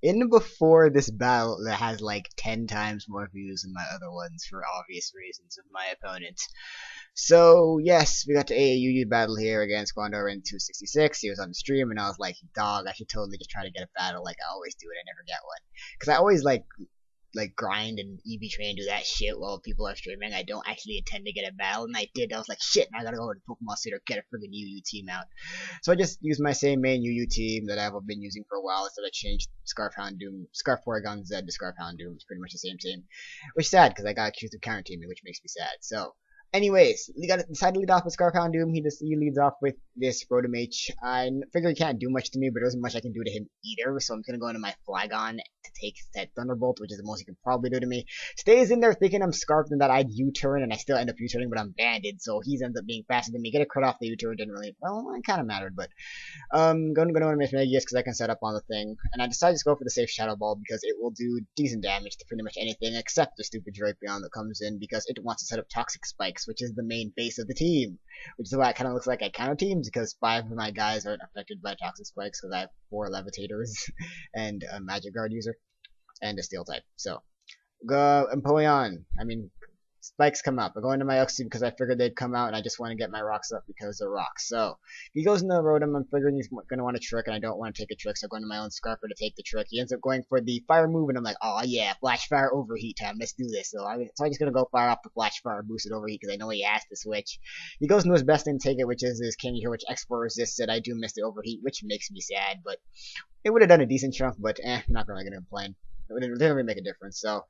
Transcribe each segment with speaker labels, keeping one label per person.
Speaker 1: in before this battle that has like 10 times more views than my other ones for obvious reasons of my opponent. So, yes, we got to AAUU battle here against KwandaoRen66. He was on the stream, and I was like, dog, I should totally just try to get a battle like I always do, and I never get one. Because I always like grind and EB train and do that shit while people are streaming. I don't actually intend to get a battle, and I did. I was like, shit, now I gotta go to Pokemon Center get a friggin' UU team out. So I just used my same main UU team that I've been using for a while. Instead I changed Scarf Houndoom, Scarf Porygon Z to Scarf Houndoom. It's pretty much the same team. Which is sad, because I got accused of counter teaming, which makes me sad. So, anyways, we got to decide to lead off with Scarf Houndoom. He leads off with this Rotom H. I figure he can't do much to me, but there isn't much I can do to him either. So I'm gonna go into my Flygon to take that Thunderbolt, which is the most he can probably do to me. Stays in there thinking I'm Scarfed and that I'd U-turn, and I still end up U-turning, but I'm banded, so he ends up being faster than me. Get a crit off the U-turn didn't really, well, it kind of mattered, but going to Miss Megius because I can set up on the thing, and I decided to go for the safe Shadow Ball because it will do decent damage to pretty much anything except the stupid Drapion that comes in because it wants to set up Toxic Spikes, which is the main base of the team, which is why it kind of looks like I counter teams because 5 of my guys aren't affected by Toxic Spikes because I have 4 Levitators and a Magic Guard user and a Steel type. So, go Empoleon. I mean, Spikes come up. I'm going to my Uxie because I figured they'd come out, and I just want to get my rocks up because they're rocks. So, he goes into the Rotom. I'm figuring he's going to want a trick, and I don't want to take a trick, so I'm going to my own Scarfer to take the trick. He ends up going for the Fire move, and I'm like, oh yeah, Flash Fire Overheat time. Let's do this. So I'm just going to go fire off the Flash Fire boosted Overheat because I know he has to switch. He goes into his best thing to take it, which is his King here, which X4 resists it. I do miss the Overheat, which makes me sad, but it would have done a decent chunk, but I'm not really going to complain. It didn't really make a difference, so.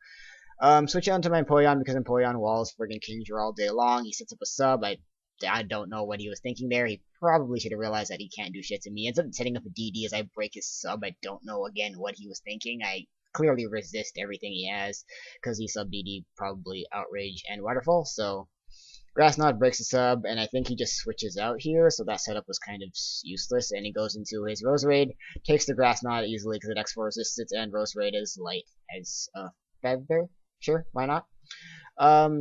Speaker 1: Switch on to my Empoleon because Empoleon walls friggin' Kingdra all day long. He sets up a sub. I don't know what he was thinking there. He probably should have realized that he can't do shit to me. He ends up setting up a DD as I break his sub. I don't know again what he was thinking. I clearly resist everything he has because he sub DD probably Outrage and Waterfall. So Grass Knot breaks the sub, and I think he just switches out here, so that setup was kind of useless, and he goes into his Roserade, takes the Grass Knot easily because it X4 resists it, and Roserade is light as a feather. Sure, why not?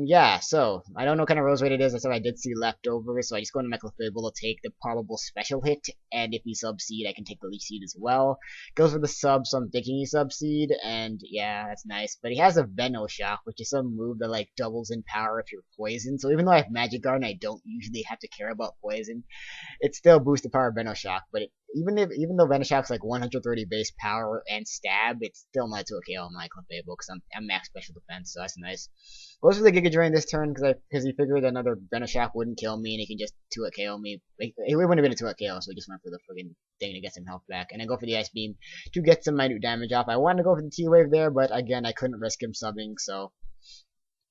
Speaker 1: Yeah, so, I don't know what kind of Roserade it is. I said I did see leftovers, so I just go into my Clefable to take the probable special hit, and if he Sub-Seed, I can take the Leech Seed as well. Goes for the sub, so I'm thinking he Sub-Seed, and yeah, that's nice. But he has a Venoshock, which is some move that, like, doubles in power if you're poisoned, so even though I have Magic Guard and I don't usually have to care about poison, it still boosts the power of Venoshock, but even though Venoshock's like 130 base power and stab, it's still not to KO on my Clefable because I'm max special defense, so that's nice. Goes for the Giga Drain this turn because he figured another Venoshock wouldn't kill me and he can just 2-hit KO me. It wouldn't have been a 2-hit KO, so he just went for the friggin' thing to get some health back. And then go for the Ice Beam to get some minute damage off. I wanted to go for the T-Wave there, but again, I couldn't risk him subbing, so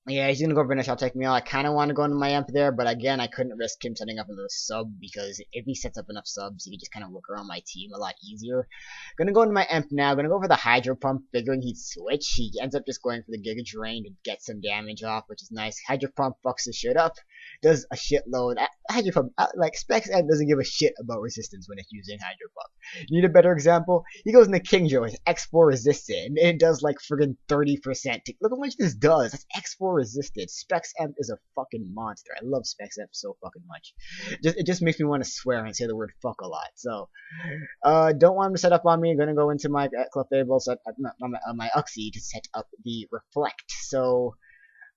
Speaker 1: yeah, he's gonna go for Shot take me out. I kind of want to go into my Imp there, but again, I couldn't risk him setting up another sub because if he sets up enough subs, he could just kind of work around my team a lot easier. Gonna go into my Imp now. Gonna go for the Hydro Pump, figuring he'd switch. He ends up just going for the Giga Drain to get some damage off, which is nice. Hydro Pump fucks his shit up. Does a shitload. Hydro Pump, like, Specs doesn't give a shit about resistance when it's using Hydro Pump. You need a better example? He goes into Kingdra with X4 resisted, and it does like friggin' 30%. Look how much this does. That's X4 resisted. Specs Imp is a fucking monster. I love Specs Imp so fucking much. It just makes me want to swear and say the word fuck a lot. So, don't want him to set up on me. I'm gonna go into my Clefable, set up my Uxie to set up the Reflect. So,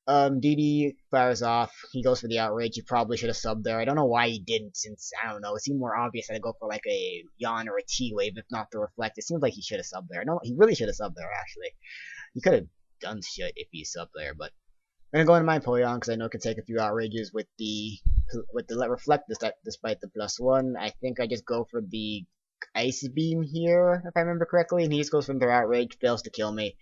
Speaker 1: DD fires off. He goes for the Outrage. He probably should have subbed there. I don't know why he didn't, since, I don't know, it seemed more obvious that I'd go for like a Yawn or a T-Wave, if not the Reflect. It seems like he should have subbed there. No, he really should have subbed there, actually. He could have done shit if he subbed there, but I'm gonna go into my Empoleon because I know it can take a few Outrages with the Reflect despite the +1. I think I just go for the Ice Beam here, if I remember correctly, and he just goes from their Outrage, fails to kill me.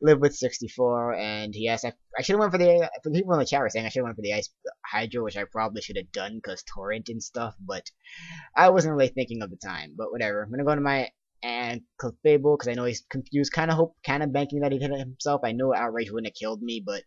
Speaker 1: Live with 64, and yes, I should have went for the people in the chat were saying I should have went for the Ice Hydro, which I probably should have done because Torrent and stuff, but I wasn't really thinking of the time. But whatever, I'm gonna go to my Clefable because I know he's confused, kind of banking that he hit it himself. I know Outrage wouldn't have killed me, but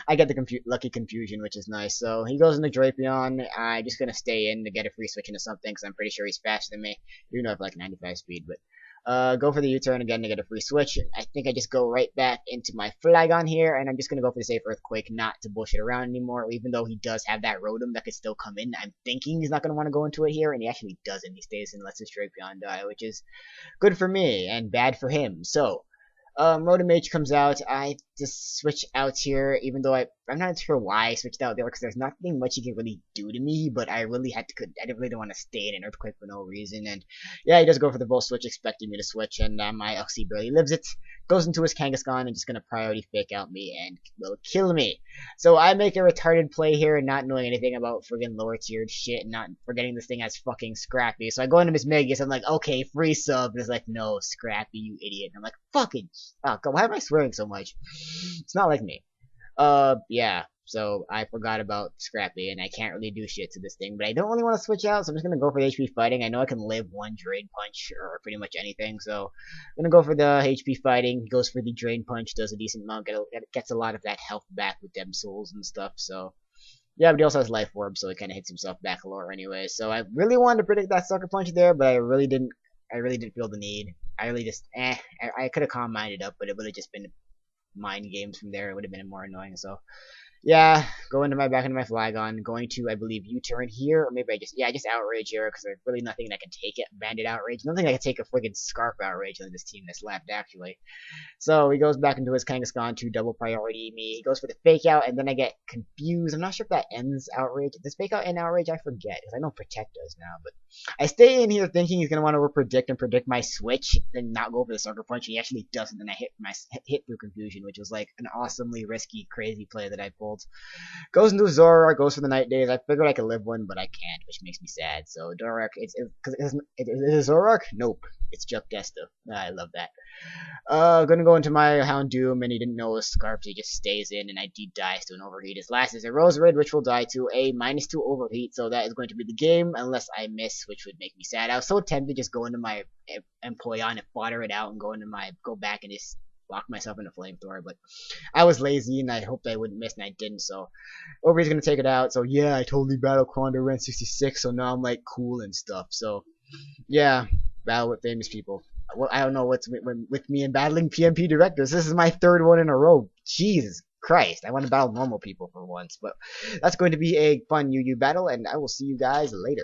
Speaker 1: I get the lucky confusion, which is nice. So he goes into Drapion. I'm just gonna stay in to get a free switch into something because I'm pretty sure he's faster than me, even though I have like 95 speed, but. Go for the U-turn again to get a free switch. I think I just go right back into my Flygon here, and I'm just going to go for the safe Earthquake, not to bullshit around anymore, even though he does have that Rotom that could still come in. I'm thinking he's not going to want to go into it here, and he actually doesn't. He stays and lets his Drapion die, which is good for me and bad for him. So, Rotom Mage comes out. I just switch out here, even though I'm not sure why I switched out there because there's nothing much he can really do to me. But I really had to. I didn't really want to stay in an Earthquake for no reason. And yeah, he does go for the Volt Switch, expecting me to switch, and my LC barely lives it. Goes into his Kangaskhan and just gonna priority fake out me and will kill me. So I make a retarded play here, and not knowing anything about friggin' lower tiered shit, and not forgetting this thing as fucking Scrappy. So I go into Miss Megas. I'm like, okay, free sub. And it's like, no, Scrappy, you idiot. And I'm like, fucking. Oh, God, why am I swearing so much? It's not like me. Yeah. So I forgot about Scrappy, and I can't really do shit to this thing. But I don't really want to switch out, so I'm just gonna go for the HP fighting. I know I can live one Drain Punch or pretty much anything, so I'm gonna go for the HP fighting. Goes for the Drain Punch, does a decent amount, gets a lot of that health back with them souls and stuff. So yeah, but he also has Life Orb, so he kind of hits himself back lower anyway. So I really wanted to predict that Sucker Punch there, but I really didn't. I really didn't feel the need. I really just I could have calm minded up, but it would have just been mind games from there. It would have been more annoying. So yeah, go into my back into my Flygon. Going to, I believe, U-turn here, or maybe I just Outrage here because there's really nothing that can take it. Bandit Outrage, nothing that can take a friggin' Scarf Outrage on this team that's left actually. So he goes back into his Kangaskhan to double priority me. He goes for the fake out, and then I get confused. I'm not sure if that ends Outrage. Does fake out end Outrage? I forget because I know Protect does now. But I stay in here thinking he's gonna want to predict and predict my switch, then not go for the Sucker Punch. And he actually doesn't. Then I hit through confusion, which was like an awesomely risky, crazy play that I pulled. Goes into Zoroark, goes for the Night Days. I figured I could live one, but I can't, which makes me sad. So Zoroark, it's Zoroark? Nope, it's Juckdesta. I love that. Gonna go into my Houndoom, and he didn't know his Scarf, so he just stays in, and I deep dives to an Overheat. His last is a Roserade, which will die to a -2 Overheat, so that is going to be the game, unless I miss, which would make me sad. I was so tempted to just go into my Empoleon and fodder it out, and go back and just lock myself in a Flamethrower, but I was lazy, and I hoped I wouldn't miss, and I didn't, so Overheat's gonna take it out. So yeah, I totally battled KwandaoRen66, so now I'm like cool and stuff. So yeah, battle with famous people. Well, I don't know what's with me and battling PMP directors. This is my third one in a row. Jesus Christ, I want to battle normal people for once. But that's going to be a fun UU battle, and I will see you guys later.